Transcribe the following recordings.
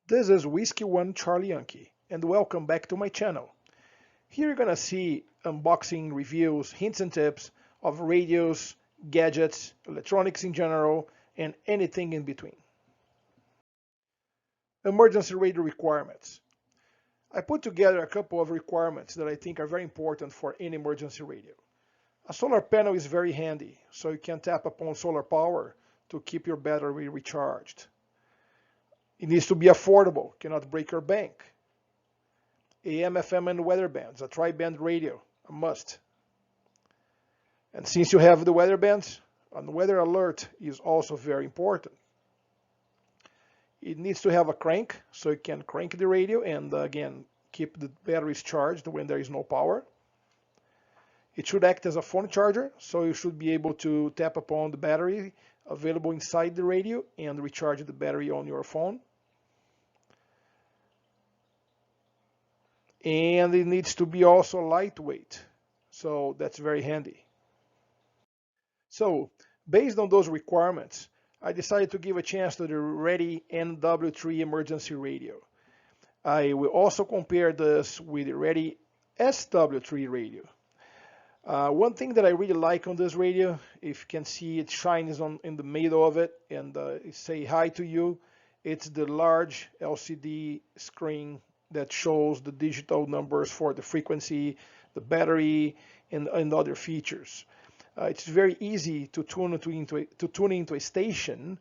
This is Whiskey 1 Charlie Yankee, and welcome back to my channel. Here you're gonna see unboxing reviews, hints and tips of radios, gadgets, electronics in general, and anything in between. Emergency radio requirements. I put together a couple of requirements that I think are very important for any emergency radio. A solar panel is very handy, so you can tap upon solar power to keep your battery recharged. It needs to be affordable, cannot break your bank. AM, FM, and weather bands, a tri-band radio, a must. And since you have the weather bands, a weather alert is also very important. It needs to have a crank, so you can crank the radio and again, keep the batteries charged when there is no power. It should act as a phone charger, so you should be able to tap upon the battery available inside the radio and recharge the battery on your phone. And it needs to be also lightweight, so that's very handy. So based on those requirements, I decided to give a chance to the Raddy NW3 emergency radio. I will also compare this with the Raddy SW3 radio. One thing that I really like on this radio, if you can see it shines in the middle of it and say hi to you, it's the large LCD screen that shows the digital numbers for the frequency, the battery, and other features. It's very easy to tune into a station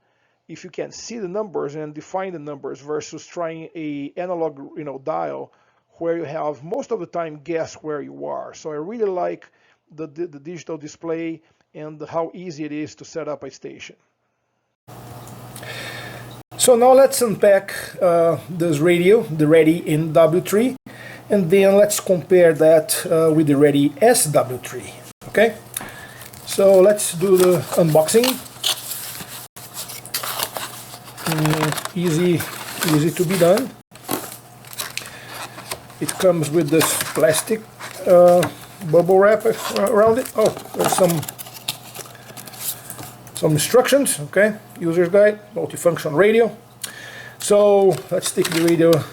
if you can see the numbers and define the numbers versus trying a analog dial where you have most of the time guess where you are. So I really like the digital display and how easy it is to set up a station. So now let's unpack this radio, the Raddy NW3, and then let's compare that with the Raddy SW3. Okay, so let's do the unboxing. Easy to be done. It comes with this plastic bubble wrap around it. Oh, there's some instructions. Okay, user's guide, multifunction radio. So let's take the radio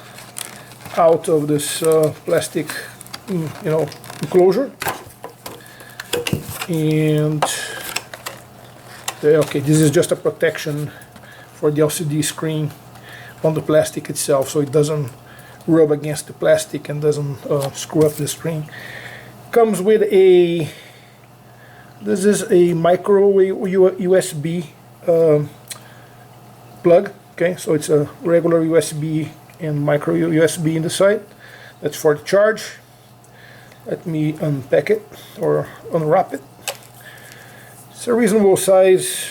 out of this plastic enclosure, and okay, this is just a protection for the LCD screen on the plastic itself, so it doesn't rub against the plastic and doesn't screw up the screen. Comes with this is a micro USB plug. Okay, so it's a regular USB and micro USB in the side. That's for the charge. Let me unpack it or unwrap it. It's a reasonable size,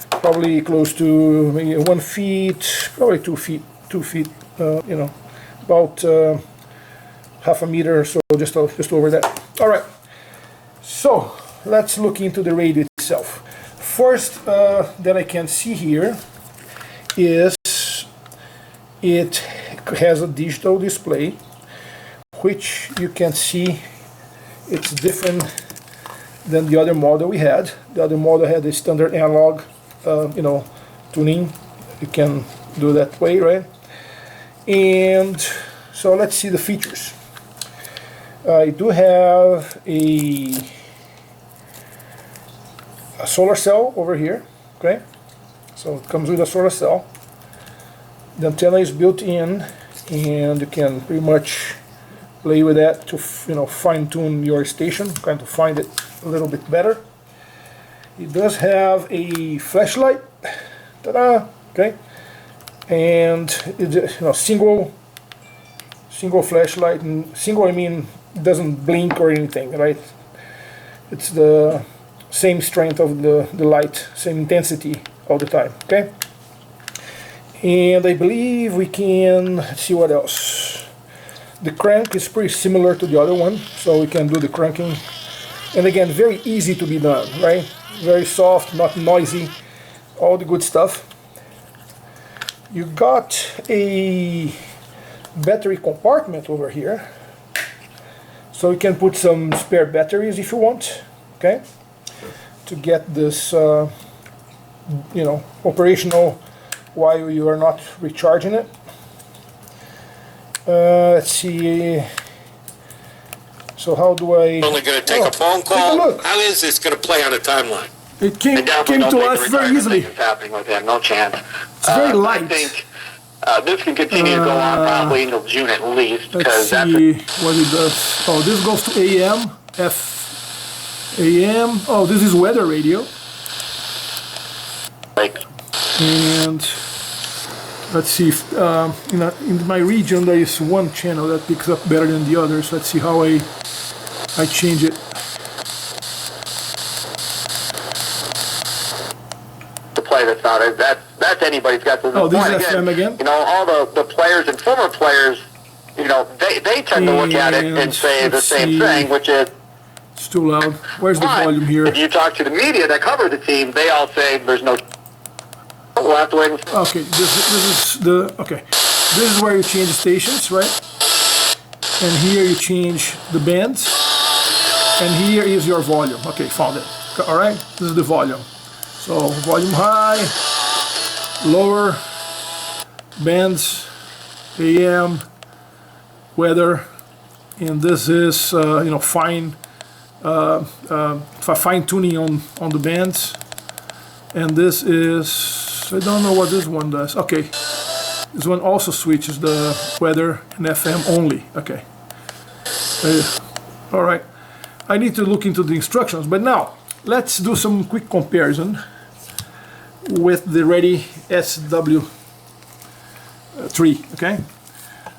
probably close to maybe 1 feet, probably 2 feet, about half a meter or so, just over that. All right, so let's look into the radio itself. First that I can see here is it has a digital display, which you can see it's different than the other model we had. The other model had a standard analog tuning. You can do that way, right? And so let's see the features. I do have a solar cell over here. Okay, so it comes with a solar cell. The antenna is built in, and you can pretty much play with that to fine-tune your station, kind of find it a little bit better. It does have a flashlight. Ta-da! Okay, and it's single flashlight, and single I mean it doesn't blink or anything, right? It's the same strength of the light, same intensity all the time. Okay, and I believe we can, let's see what else. The crank is pretty similar to the other one, so we can do the cranking, and again, very easy to be done, right? Very soft, not noisy, all the good stuff. You got a battery compartment over here, so you can put some spare batteries if you want. Okay, to get this operational while you are not recharging it. Let's see. So how do I... Only going to take a phone call. How is this going to play on a timeline? It came to us very easily. It's happening with him, no chance. It's very light. I think this can continue to go on probably until June at least. Let's see what it does. Oh, this goes to AM, AM. Oh, this is weather radio. And let's see if in my region there is one channel that picks up better than the others. Let's see how I change it. To play this out, that's anybody's got. Oh, this is FM again. You know, all the players and former players, you know, they tend to look at it and say the same thing, which is it's too loud. Where's the volume here? If you talk to the media that cover the team, they all say there's no. We'll have to wait. Okay, this is where you change the stations, right? And here you change the bands, and here is your volume. Okay, found it. All right, this is the volume. So volume high, lower, bands, AM, weather, and this is fine tuning on the bands. And this is, I don't know what this one does. Okay, this one also switches the weather and FM only. Okay. All right. I need to look into the instructions, but now let's do some quick comparison with the Raddy SW3. Okay.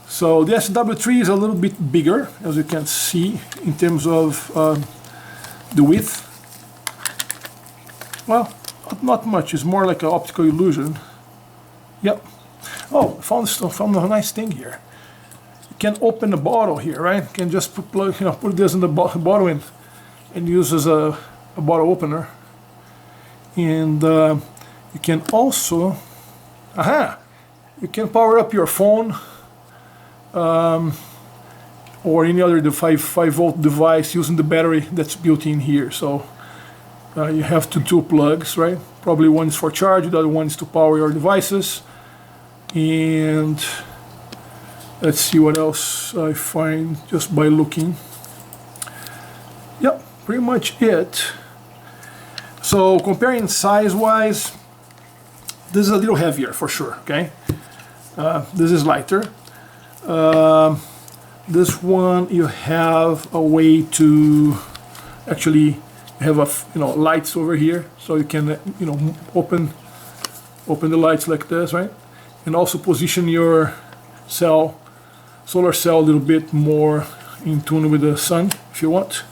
So the SW3 is a little bit bigger, as you can see, in terms of the width. Well, not much. It's more like an optical illusion. Yep. Oh, found a nice thing here. You can open the bottle here, right? You can just put this in the bottle and use as a bottle opener. And you can also, you can power up your phone or any other 5-volt device using the battery that's built in here. So you have two plugs, right? Probably one is for charge, the other one is to power your devices. And let's see what else I find just by looking. Yep, pretty much it. So comparing size-wise, this is a little heavier for sure, okay? This is lighter. This one you have a way to actually have lights over here, so you can open the lights like this, right? And also position your solar cell a little bit more in tune with the sun if you want.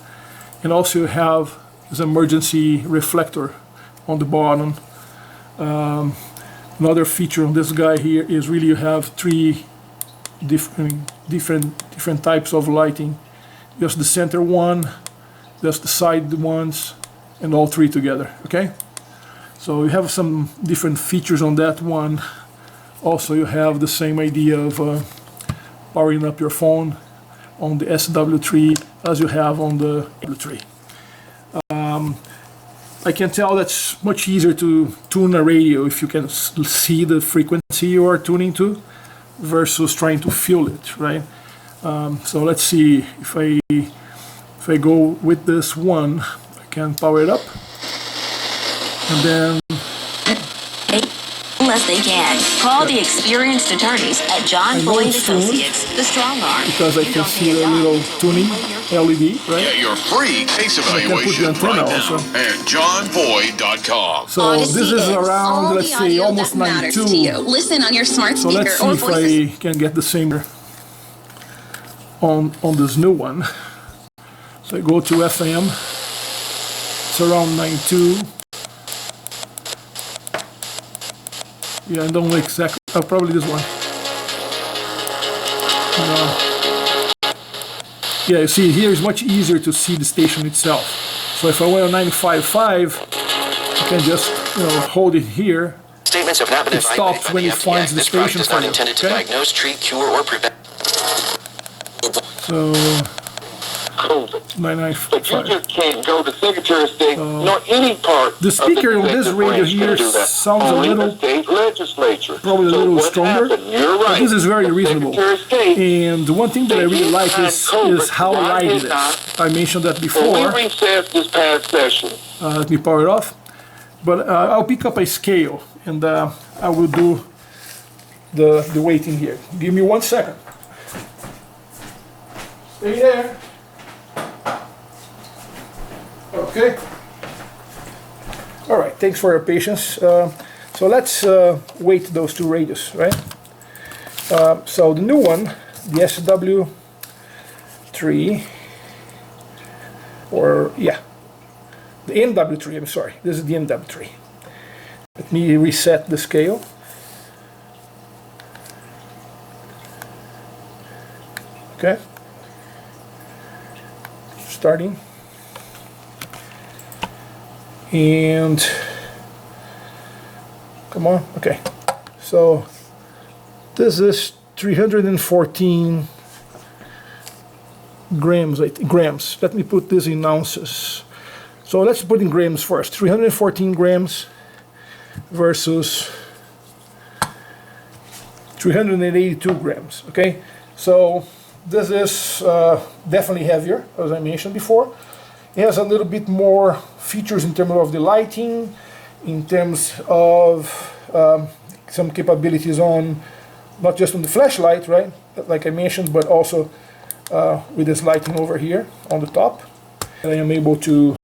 And also you have this emergency reflector on the bottom. Another feature on this guy here is really you have three different types of lighting. Just the center one, just the side ones, and all three together. Okay, so you have some different features on that one. Also, you have the same idea of powering up your phone on the SW3 as you have on the W3. I can tell that's much easier to tune a radio if you can see the frequency you are tuning to versus trying to feel it, right? So let's see if I go with this one, I can power it up, and then unless they can. Call the experienced attorneys at John Boyd Associates, the Strong Arm. Because I can see a little tuning LED, right? Get your free case evaluation right now at johnboyd.com. So this is around, let's say, almost 92. Listen on your smart so speaker let's see if I can get the same on this new one. So I go to FM. It's around 92. Yeah, I don't know exactly. Probably this one. Yeah, you see, here is much easier to see the station itself. So if I went on 95.5, I can just hold it here. Statements have not been it stops when it finds the station. This product is not intended to diagnose, treat, cure, or prevent. So COVID. 995. But you just can't go to Secretary of State nor any part. The speaker on this radio here sounds a little, state legislature. probably a little stronger. You're right. But this is very reasonable. And the one thing that I really like is how light it is. I mentioned that before. We recessed this past session. Let me power it off. But I'll pick up a scale and I will do the weighting here. Give me 1 second. Stay there. Okay. All right. Thanks for your patience. So let's weight those two radios, right? So the new one, the SW3, or yeah, the NW3. I'm sorry. This is the NW3. Let me reset the scale. Okay. Starting. And come on, okay. So this is 314 grams. Grams. Let me put this in ounces. So let's put in grams first. 314 grams versus 382 grams. Okay, so this is definitely heavier, as I mentioned before. It has a little bit more features in terms of the lighting, in terms of some capabilities on, not just on the flashlight, right, like I mentioned, but also with this lighting over here on the top. And I am able to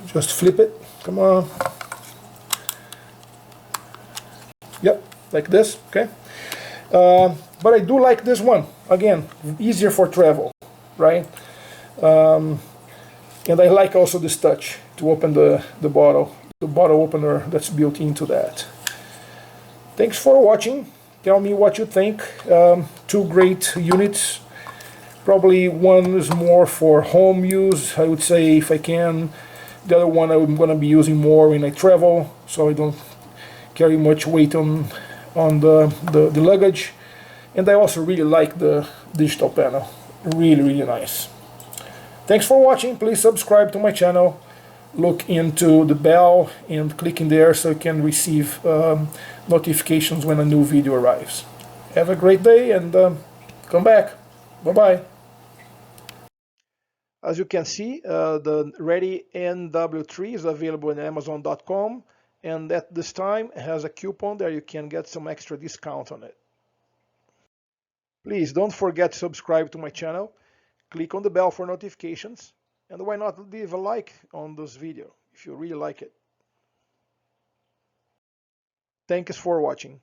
just flip it. Come on. Yep, like this, okay. But I do like this one. Again, easier for travel, right? And I like also this touch to open the bottle opener that's built into that. Thanks for watching. Tell me what you think. Two great units. Probably one is more for home use, I would say, if I can. The other one I'm going to be using more when I travel, so I don't carry much weight on the luggage. And I also really like the digital panel. Really, really nice. Thanks for watching. Please subscribe to my channel. Look into the bell and click in there so you can receive notifications when a new video arrives. Have a great day and come back. Bye-bye. As you can see, the Raddy NW3 is available on Amazon.com, and at this time has a coupon there you can get some extra discount on it. Please don't forget to subscribe to my channel. Click on the bell for notifications, and why not leave a like on this video if you really like it. Thanks for watching.